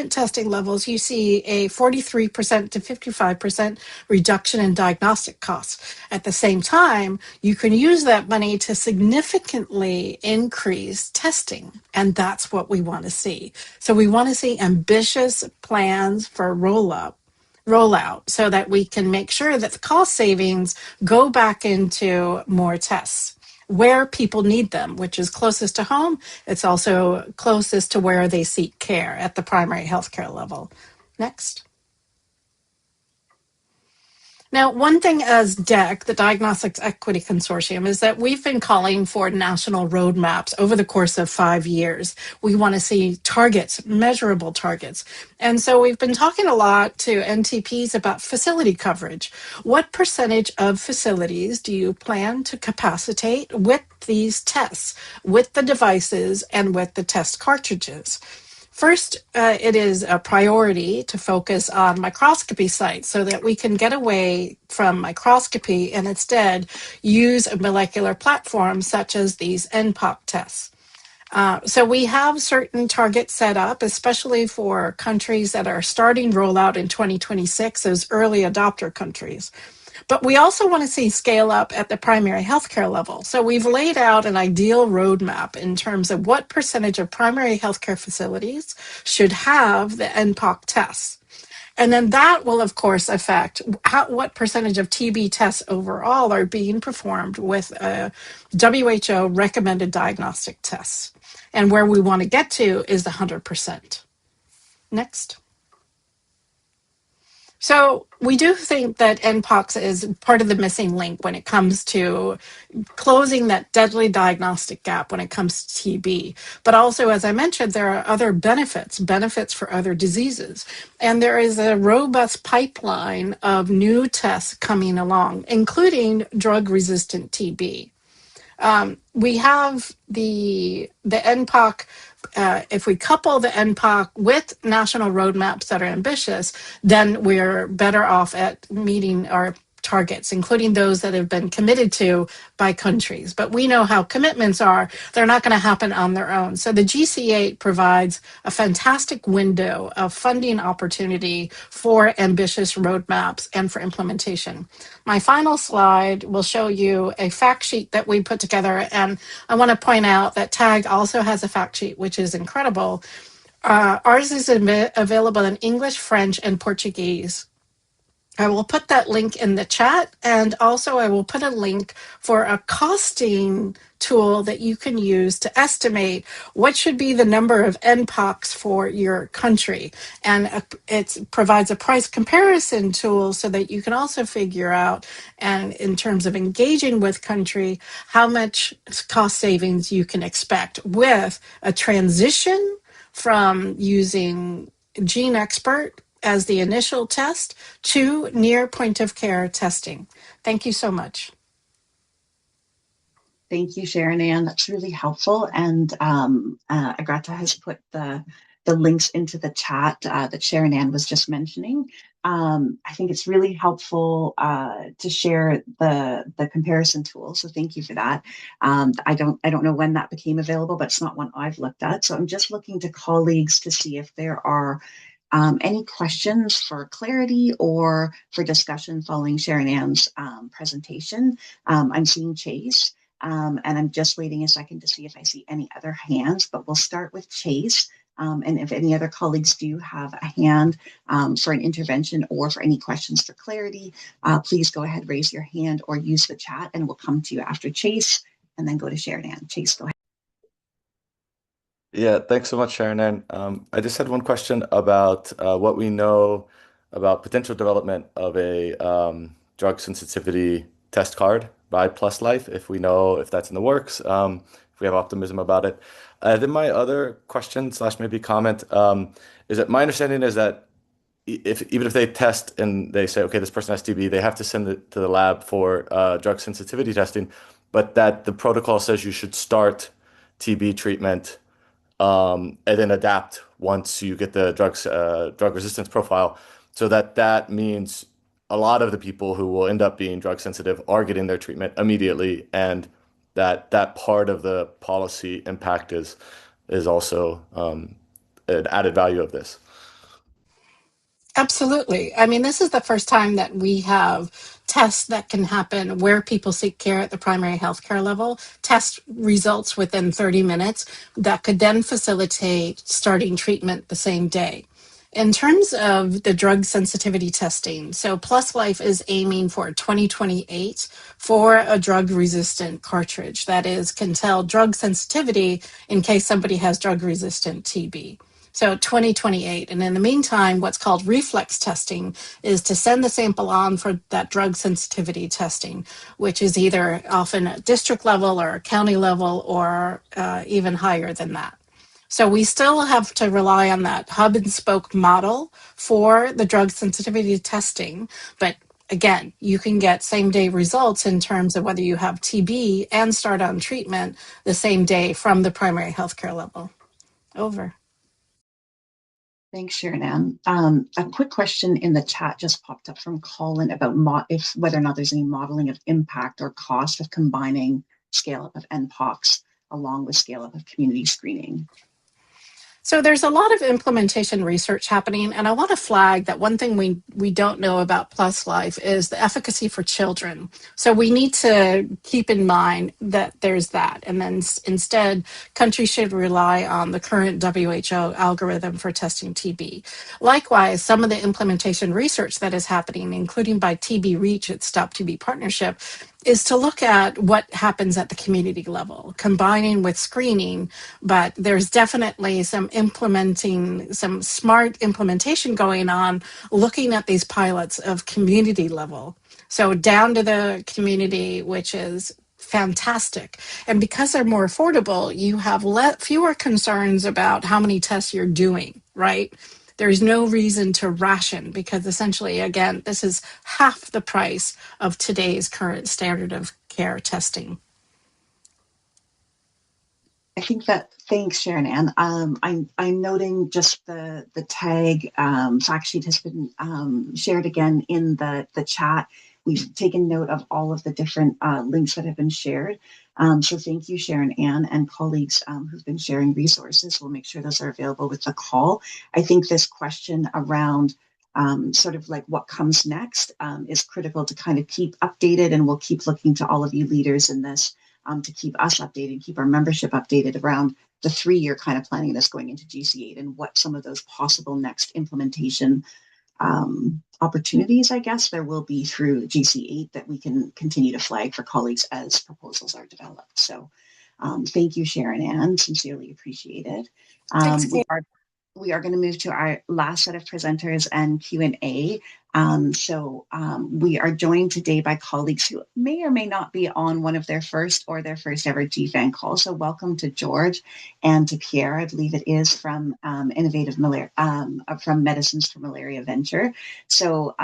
testing levels, you see a 43% to 55% reduction in diagnostic costs. At the same time, you can use that money to significantly increase testing, and that's what we want to see. So we want to see ambitious plans for rollout so that we can make sure that the cost savings go back into more tests where people need them, which is closest to home. It's also closest to where they seek care at the primary healthcare level. Next. Now, one thing as DEC, the Diagnostics Equity Consortium, is that we've been calling for national roadmaps over the course of 5 years. We want to see targets, measurable targets. And so we've been talking a lot to NTPs about facility coverage. What percentage of facilities do you plan to capacitate with these tests, with the devices, and with the test cartridges? First, it is a priority to focus on microscopy sites so that we can get away from microscopy and instead use a molecular platform such as these NPOC tests. So we have certain targets set up, especially for countries that are starting rollout in 2026, those early adopter countries. But we also want to see scale up at the primary healthcare level. So we've laid out an ideal roadmap in terms of what percentage of primary healthcare facilities should have the NPOC tests. And then that will, of course, affect what percentage of TB tests overall are being performed with WHO recommended diagnostic tests. And where we want to get to is the 100%. Next. So we do think that NPOX is part of the missing link when it comes to closing that deadly diagnostic gap when it comes to TB. But also, as I mentioned, there are other benefits for other diseases. And there is a robust pipeline of new tests coming along, including drug-resistant TB. We have the NPOC. If we couple the NPOC with national roadmaps that are ambitious, then we're better off at meeting our targets, including those that have been committed to by countries. But we know how commitments are. They're not going to happen on their own. So the GC8 provides a fantastic window of funding opportunity for ambitious roadmaps and for implementation. My final slide will show you a fact sheet that we put together. And I want to point out that TAG also has a fact sheet, which is incredible. Ours is available in English, French, and Portuguese. I will put that link in the chat, and also I will put a link for a costing tool that you can use to estimate what should be the number of NPOCs for your country. And it provides a price comparison tool so that you can also figure out, and in terms of engaging with country, how much cost savings you can expect with a transition from using GeneXpert as the initial test to near point of care testing. Thank you so much. Thank you, Sharon Ann. That's really helpful. And Agrata has put the links into the chat that Sharon Ann was just mentioning. I think it's really helpful to share the comparison tool. So thank you for that. I don't know when that became available, but it's not one I've looked at. So I'm just looking to colleagues to see if there are any questions for clarity or for discussion following Sharon Ann's presentation. I'm seeing Chase, and I'm just waiting a second to see if I see any other hands, but we'll start with Chase. And if any other colleagues do have a hand for an intervention or for any questions for clarity, please go ahead, raise your hand or use the chat, and we'll come to you after Chase and then go to Sharon Ann. Chase, go ahead. Yeah, thanks so much, Sharon Ann. I just had one question about what we know about potential development of a drug sensitivity test card by Plus Life, if we know if that's in the works, if we have optimism about it. Then my other question / maybe comment is that my understanding is that even if they test and they say, okay, this person has TB, they have to send it to the lab for drug sensitivity testing, but that the protocol says you should start TB treatment and then adapt once you get the drug resistance profile, so that means a lot of the people who will end up being drug sensitive are getting their treatment immediately, and that part of the policy impact is also an added value of this. Absolutely. I mean, this is the first time that we have tests that can happen where people seek care at the primary healthcare level, test results within 30 minutes that could then facilitate starting treatment the same day. In terms of the drug sensitivity testing, so Plus Life is aiming for 2028 for a drug-resistant cartridge that can tell drug sensitivity in case somebody has drug-resistant TB. So 2028. And in the meantime, what's called reflex testing is to send the sample on for that drug sensitivity testing, which is either often at district level or county level or even higher than that. So we still have to rely on that hub and spoke model for the drug sensitivity testing. But again, you can get same day results in terms of whether you have TB and start on treatment the same day from the primary healthcare level. Over. Thanks, Sharon Ann. A quick question in the chat just popped up from Colin about whether or not there's any modeling of impact or cost of combining scale-up of NPOCs along with scale-up of community screening. So there's a lot of implementation research happening, and I want to flag that one thing we don't know about Plus Life is the efficacy for children. So we need to keep in mind that there's that, and then instead, countries should rely on the current WHO algorithm for testing TB. Likewise, some of the implementation research that is happening, including by TB Reach at Stop TB Partnership, is to look at what happens at the community level, combining with screening, but there's definitely some smart implementation going on, looking at these pilots of community level. So down to the community, which is fantastic. And because they're more affordable, you have fewer concerns about how many tests you're doing, right? There's no reason to ration because essentially, again, this is half the price of today's current standard of care testing. I think that, thanks, Sharon Ann. I'm noting just the tag fact sheet has been shared again in the chat. We've taken note of all of the different links that have been shared. So thank you, Sharon Ann, and colleagues who've been sharing resources. We'll make sure those are available with the call. I think this question around sort of like what comes next is critical to kind of keep updated, and we'll keep looking to all of you leaders in this to keep us updated, keep our membership updated around the 3-year kind of planning that's going into GC8 and what some of those possible next implementation opportunities, I guess, there will be through GC8 that we can continue to flag for colleagues as proposals are developed. So thank you, Sharon Ann, sincerely appreciated. Thanks, We are going to move to our last set of presenters and Q&A. We are joined today by colleagues who may or may not be on one of their first ever GFAN calls. So welcome to George and to Pierre. I believe it is from from Medicines for Malaria Venture. So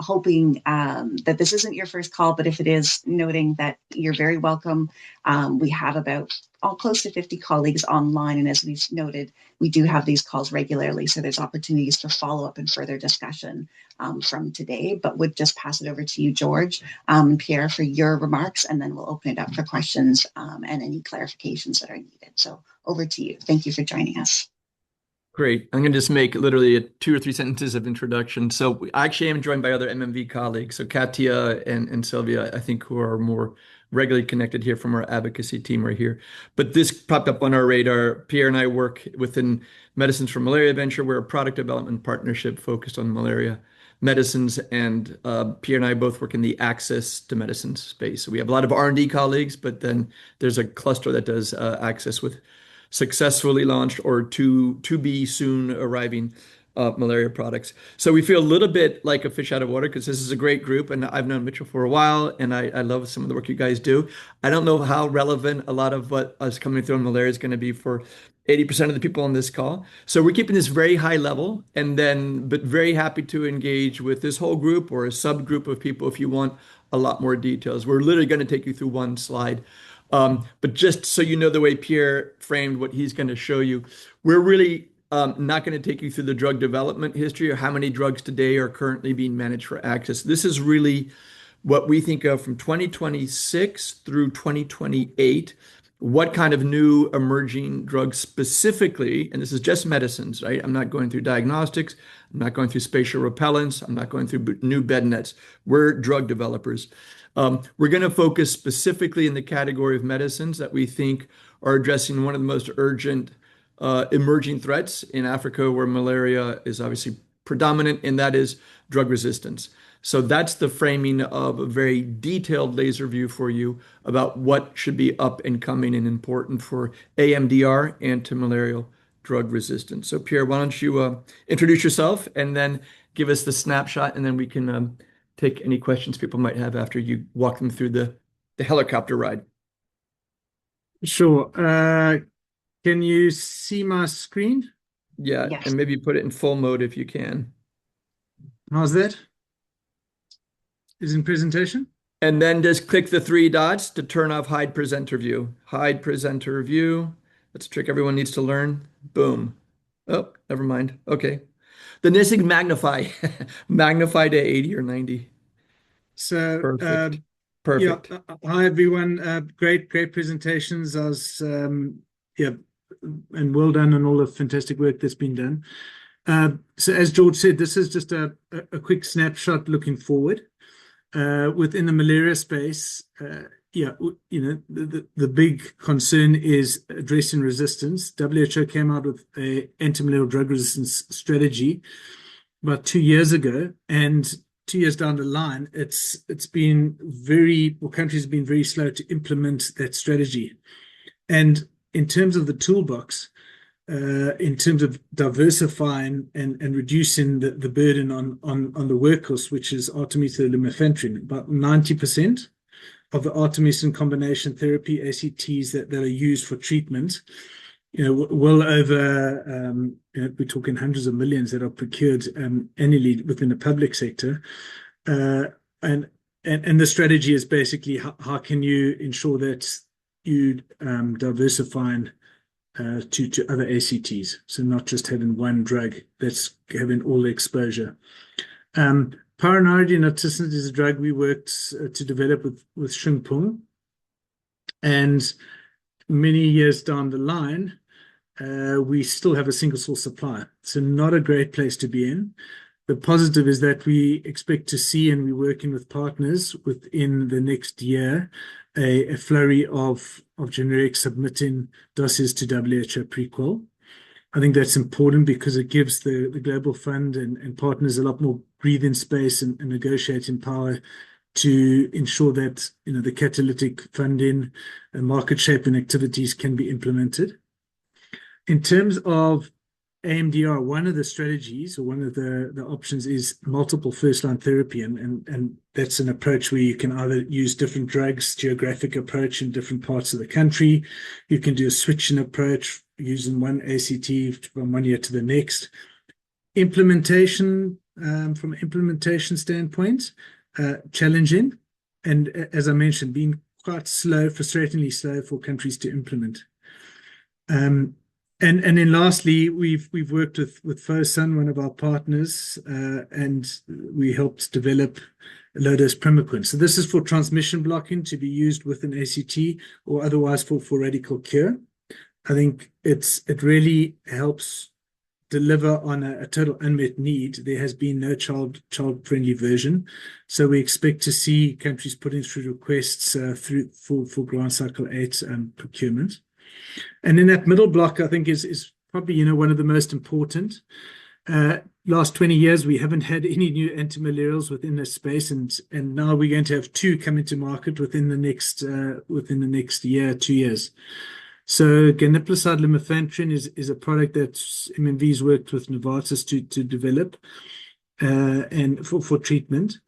hoping that this isn't your first call, but if it is, noting that you're very welcome. We have about close to 50 colleagues online. And as we've noted, we do have these calls regularly. So there's opportunities for follow up and further discussion from today, but would just pass it over to you, George and Pierre, for your remarks, and then we'll open it up for questions and any clarifications that are needed. So over to you. Thank you for joining us. Great. I'm going to just make literally 2 or 3 sentences of introduction. So I actually am joined by other MMV colleagues. So Katia and Sylvia, I think, who are more regularly connected here from our advocacy team are here. But this popped up on our radar. Pierre and I work within Medicines for Malaria Venture. We're a product development partnership focused on malaria medicines. And Pierre and I both work in the access to medicine space. So we have a lot of R&D colleagues, but then there's a cluster that does access with successfully launched or to be soon arriving malaria products. So we feel a little bit like a fish out of water because this is a great group, and I've known Mitchell for a while, and I love some of the work you guys do. I don't know how relevant a lot of what is coming through on malaria is going to be for 80% of the people on this call. So we're keeping this very high level, but very happy to engage with this whole group or a subgroup of people if you want a lot more details. We're literally going to take you through one slide. But just so you know the way Pierre framed what he's going to show you, we're really not going to take you through the drug development history or how many drugs today are currently being managed for access. This is really what we think of from 2026 through 2028, what kind of new emerging drugs specifically, and this is just medicines, right? I'm not going through diagnostics. I'm not going through spatial repellents. I'm not going through new bed nets. We're drug developers. We're going to focus specifically in the category of medicines that we think are addressing one of the most urgent emerging threats in Africa, where malaria is obviously predominant, and that is drug resistance. So that's the framing of a very detailed laser view for you about what should be up and coming and important for AMDR and to malarial drug resistance. So Pierre, why don't you introduce yourself and then give us the snapshot, and then we can take any questions people might have after you walk them through the helicopter ride. Sure. Can you see my screen? Yeah, Yes. And maybe put it in full mode if you can. How's that? Is in presentation? And then just click the 3 dots to turn off hide presenter view. Hide presenter view. That's a trick everyone needs to learn. Boom. Oh, never mind. Okay. The next thing, magnify. Magnify to 80 or 90. So, Perfect. Perfect. Yeah. Hi, everyone. Great presentations. And well done on all the fantastic work that's been done. So as George said, this is just a quick snapshot looking forward. Within the malaria space, the big concern is addressing resistance. WHO came out with a anti-malarial drug resistance strategy about 2 years ago, and 2 years down the line, it's been countries have been very slow to implement that strategy. And in terms of the toolbox, in terms of diversifying and reducing the burden on the workforce, which is artemether lumefantrine, about 90% of the artemisinin combination therapy ACTs that are used for treatment, well over, we're talking hundreds of millions that are procured annually within the public sector. And the strategy is basically how can you ensure that you diversify to other ACTs, so not just having one drug that's having all the exposure. Paranardine artesunate is a drug we worked to develop with Shingpeng, and many years down the line, we still have a single source supply, so not a great place to be in. The positive is that we expect to see, and we're working with partners within the next year, a flurry of generics submitting dossiers to WHO prequel. I think that's important because it gives the Global Fund and partners a lot more breathing space and negotiating power to ensure that the catalytic funding and market shaping activities can be implemented. In terms of AMDR, one of the strategies or one of the options is multiple first-line therapy, and that's an approach where you can either use different drugs, geographic approach in different parts of the country. You can do a switching approach using one ACT from 1 year to the next. Implementation, from an implementation standpoint, challenging, and as I mentioned, being quite slow, frustratingly slow for countries to implement. And then lastly, we've worked with Fosun, one of our partners, and we helped develop low-dose primaquine. So this is for transmission blocking to be used with an ACT or otherwise for radical cure. I think it really helps deliver on a total unmet need. There has been no child-friendly version, so we expect to see countries putting through requests for grant cycle 8 procurement. And in that middle block, I think is probably one of the most important. Last 20 years, we haven't had any new antimalarials within this space, and now we're going to have 2 coming to market within the next year, 2 years. So ganaplacide lumefantrine is a product that MMV's worked with Novartis to develop and for treatment.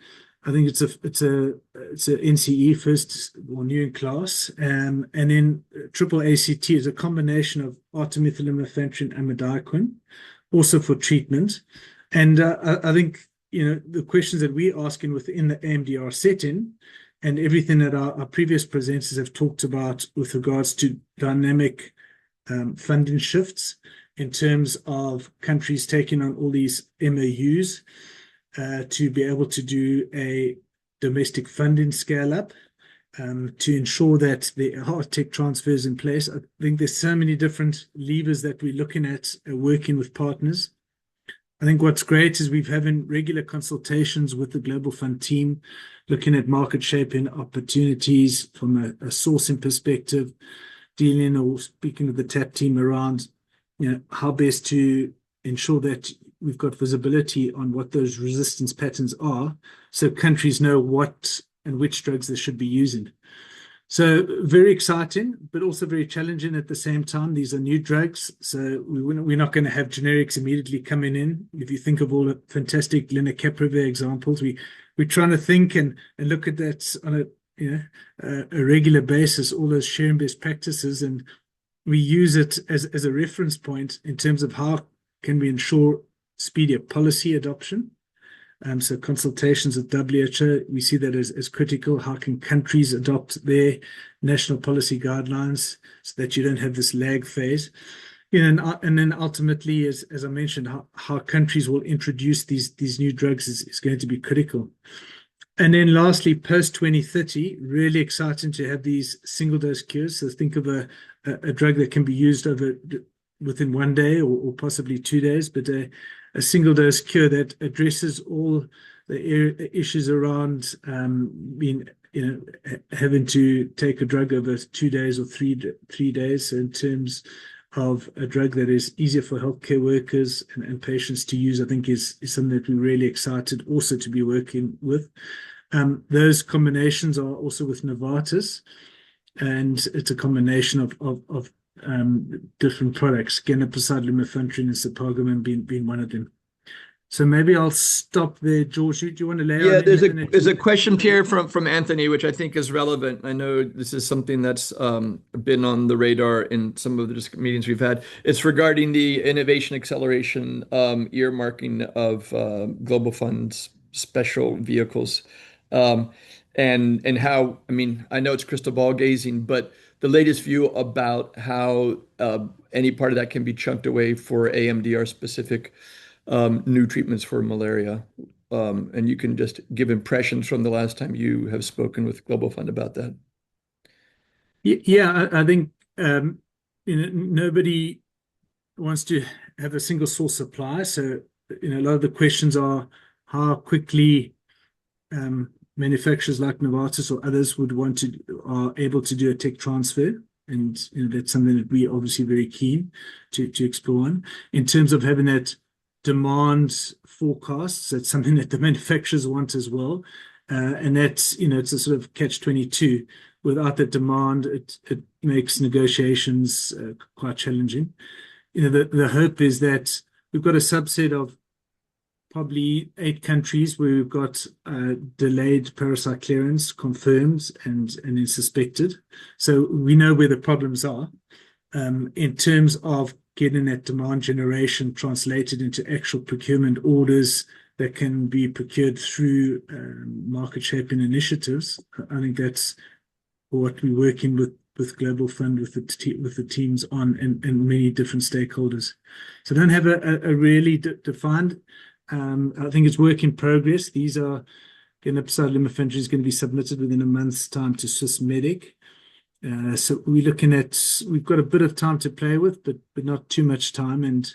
I think it's a NCE, first or new in class, and then triple ACT is a combination of artemether lumefantrine and midazolam, also for treatment. And I think the questions that we're asking within the AMDR setting, and everything that our previous presenters have talked about with regards to dynamic funding shifts in terms of countries taking on all these MOUs. To be able to do a domestic funding scale up, to ensure that there are tech transfers in place. I think there's so many different levers that we're looking at working with partners. I think what's great is we've having regular consultations with the Global Fund team, looking at market shaping opportunities from a sourcing perspective, dealing or speaking with the TAP team around how best to ensure that we've got visibility on what those resistance patterns are, so countries know what and which drugs they should be using. So very exciting, but also very challenging at the same time. These are new drugs, so we're not going to have generics immediately coming in. If you think of all the fantastic lenacapavir examples, we're trying to think and look at that on a regular basis, all those sharing best practices, and we use it as a reference point in terms of how can we ensure speedier policy adoption. So consultations with WHO, we see that as critical. How can countries adopt their national policy guidelines so that you don't have this lag phase? And then ultimately, as I mentioned, how countries will introduce these new drugs is going to be critical. And then lastly, post-2030, really exciting to have these single-dose cures. So think of a drug that can be used within 1 day or possibly 2 days, but a single-dose cure that addresses all the issues around having to take a drug over 2 days or 3 days. So in terms of a drug that is easier for healthcare workers and patients to use, I think is something that we're really excited also to be working with. Those combinations are also with Novartis, and it's a combination of different products, ganapraside, lumefantrine, and cepagumab being one of them. So maybe I'll stop there. George, do you want to lay Yeah, on there's a question here from Anthony, which I think is relevant. I know this is something that's been on the radar in some of the meetings we've had. It's regarding the innovation acceleration earmarking of Global Fund's special vehicles, and how, I mean, I know it's crystal ball gazing, but the latest view about how any part of that can be chunked away for AMDR specific new treatments for malaria. And you can just give impressions from the last time you have spoken with Global Fund about that. Yeah, I think nobody wants to have a single source supply. So a lot of the questions are how quickly manufacturers like Novartis or others are able to do a tech transfer. And that's something that we're obviously very keen to explore on. In terms of having that demand forecasts, that's something that the manufacturers want as well. And that's, it's a sort of catch-22. Without the demand, it makes negotiations quite challenging. The hope is that we've got a subset of probably 8 countries where we've got delayed parasite clearance confirmed and is suspected. So we know where the problems are. In terms of getting that demand generation translated into actual procurement orders that can be procured through market shaping initiatives, I think that's what we're working with Global Fund, with the teams on, and many different stakeholders. So I don't have a really defined. I think it's work in progress. These are ganapraside, lumefantrine is going to be submitted within a month's time to Swissmedic. So we've got a bit of time to play with, but not too much time. And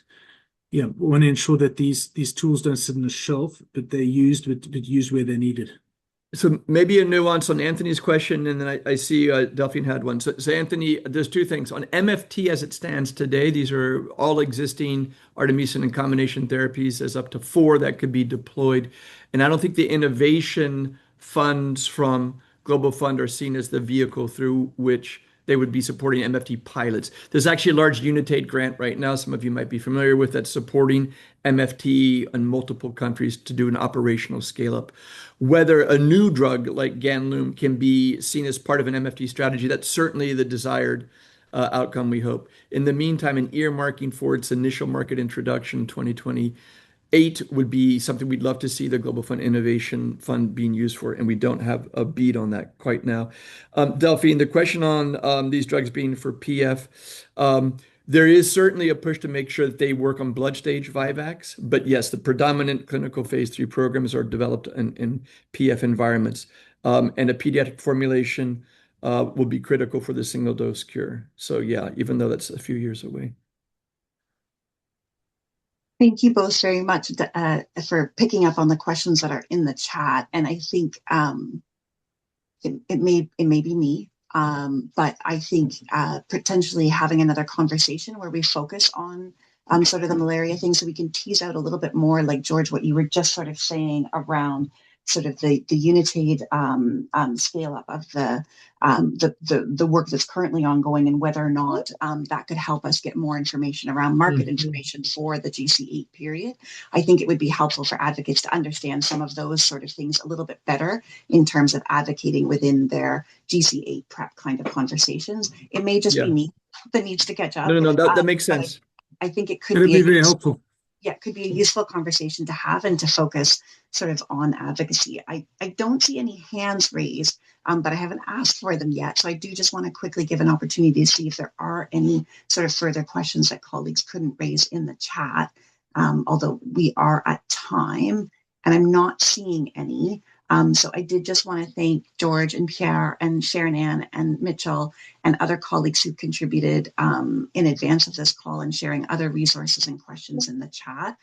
yeah, we want to ensure that these tools don't sit on a shelf, but they're used, but used where they're needed. So maybe a nuance on Anthony's question, and then I see Delphine had one. So Anthony, there's 2 things. On MFT as it stands today, these are all existing artemisinin and combination therapies. There's up to 4 that could be deployed. And I don't think the innovation funds from Global Fund are seen as the vehicle through which they would be supporting MFT pilots. There's actually a large Unitate grant right now, some of you might be familiar with, that's supporting MFT in multiple countries to do an operational scale up. Whether a new drug like Ganlum can be seen as part of an MFT strategy, that's certainly the desired outcome, we hope. In the meantime, an earmarking for its initial market introduction 2028 would be something we'd love to see the Global Fund Innovation Fund being used for, and we don't have a beat on that quite now. Delphine, the question on these drugs being for PF, there is certainly a push to make sure that they work on blood stage VIVACs, but yes, the predominant clinical phase 3 programs are developed in PF environments, and a pediatric formulation will be critical for the single dose cure. So yeah, even though that's a few years away. Thank you both very much for picking up on the questions that are in the chat. And I think it may be me, but I think potentially having another conversation where we focus on sort of the malaria thing, so we can tease out a little bit more, like George, what you were just sort of saying around sort of the Unitate scale up of the work that's currently ongoing, and whether or not that could help us get more information around market information for the GC8 period. I think it would be helpful for advocates to understand some of those sort of things a little bit better in terms of advocating within their GC8 prep kind of conversations. It may just be me that needs to catch up. No, that makes sense. I think it could be very helpful. Yeah, it could be a useful conversation to have and to focus sort of on advocacy. I don't see any hands raised, but I haven't asked for them yet. So I do just want to quickly give an opportunity to see if there are any sort of further questions that colleagues couldn't raise in the chat, although we are at time and I'm not seeing any. So I did just want to thank George and Pierre and Sharon Ann and Mitchell and other colleagues who contributed in advance of this call and sharing other resources and questions in the chat.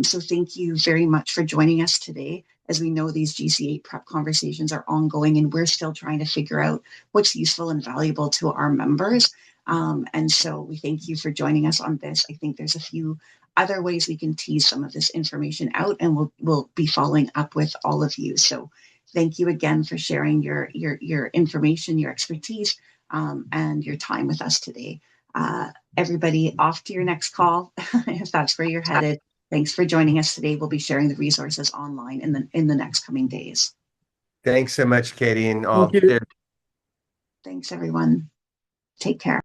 So thank you very much for joining us today. As we know, these GC8 prep conversations are ongoing and we're still trying to figure out what's useful and valuable to our members. And so we thank you for joining us on this. I think there's a few other ways we can tease some of this information out, and we'll be following up with all of you. So thank you again for sharing your information, your expertise, and your time with us today. Everybody off to your next call, if that's where you're headed. Thanks for joining us today. We'll be sharing the resources online in the next coming days. Thanks so much, Katie, and all. Thank you. Thanks, everyone. Take care.